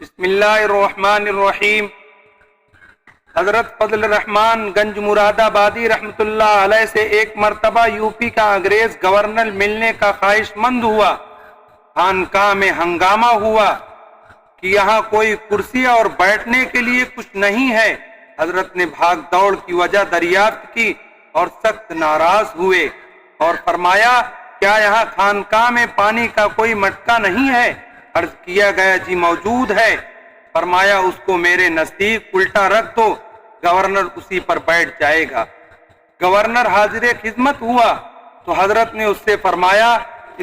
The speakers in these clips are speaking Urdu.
بسم اللہ الرحمن الرحیم۔ حضرت فضل الرحمان گنج مراد آبادی رحمۃ اللہ علیہ سے ایک مرتبہ یوپی کا انگریز گورنر ملنے کا خواہش مند ہوا۔ خانقاہ میں ہنگامہ ہوا کہ یہاں کوئی کرسی اور بیٹھنے کے لیے کچھ نہیں ہے۔ حضرت نے بھاگ دوڑ کی وجہ دریافت کی اور سخت ناراض ہوئے اور فرمایا، کیا یہاں خانقاہ میں پانی کا کوئی مٹکا نہیں ہے؟ عرض کیا گیا، جی موجود ہے۔ فرمایا، اس کو میرے نزدیک الٹا رکھ دو، گورنر اسی پر بیٹھ جائے گا۔ گورنر حاضر خدمت ہوا تو حضرت نے اس سے فرمایا،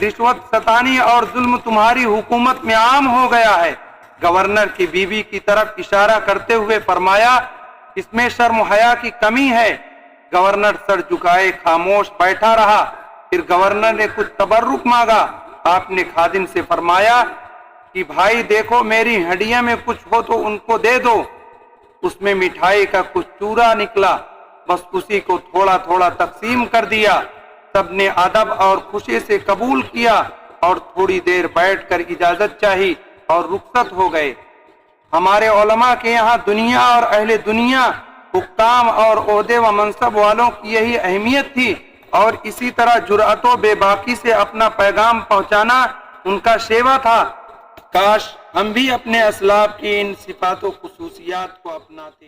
رشوت ستانی اور ظلم تمہاری حکومت میں عام ہو گیا ہے۔ گورنر کی بیوی کی طرف اشارہ کرتے ہوئے فرمایا، اس میں شرم و حیا کی کمی ہے۔ گورنر سر جھکائے خاموش بیٹھا رہا۔ پھر گورنر نے کچھ تبرک مانگا۔ آپ نے خادم سے فرمایا کہ بھائی دیکھو، میری ہڈیاں میں کچھ ہو تو ان کو دے دو۔ اس میں مٹھائی کا کچھ چورا نکلا، بس اسی کو تھوڑا تھوڑا تقسیم کر دیا۔ سب نے ادب اور خوشی سے قبول کیا اور تھوڑی دیر بیٹھ کر اجازت چاہی اور رخصت ہو گئے۔ ہمارے علماء کے یہاں دنیا اور اہل دنیا، حکام اور عہدے و منصب والوں کی یہی اہمیت تھی، اور اسی طرح جرأت و بے باکی سے اپنا پیغام پہنچانا ان کا شیوا تھا۔ کاش ہم بھی اپنے اسلاف کی ان صفات و خصوصیات کو اپناتے۔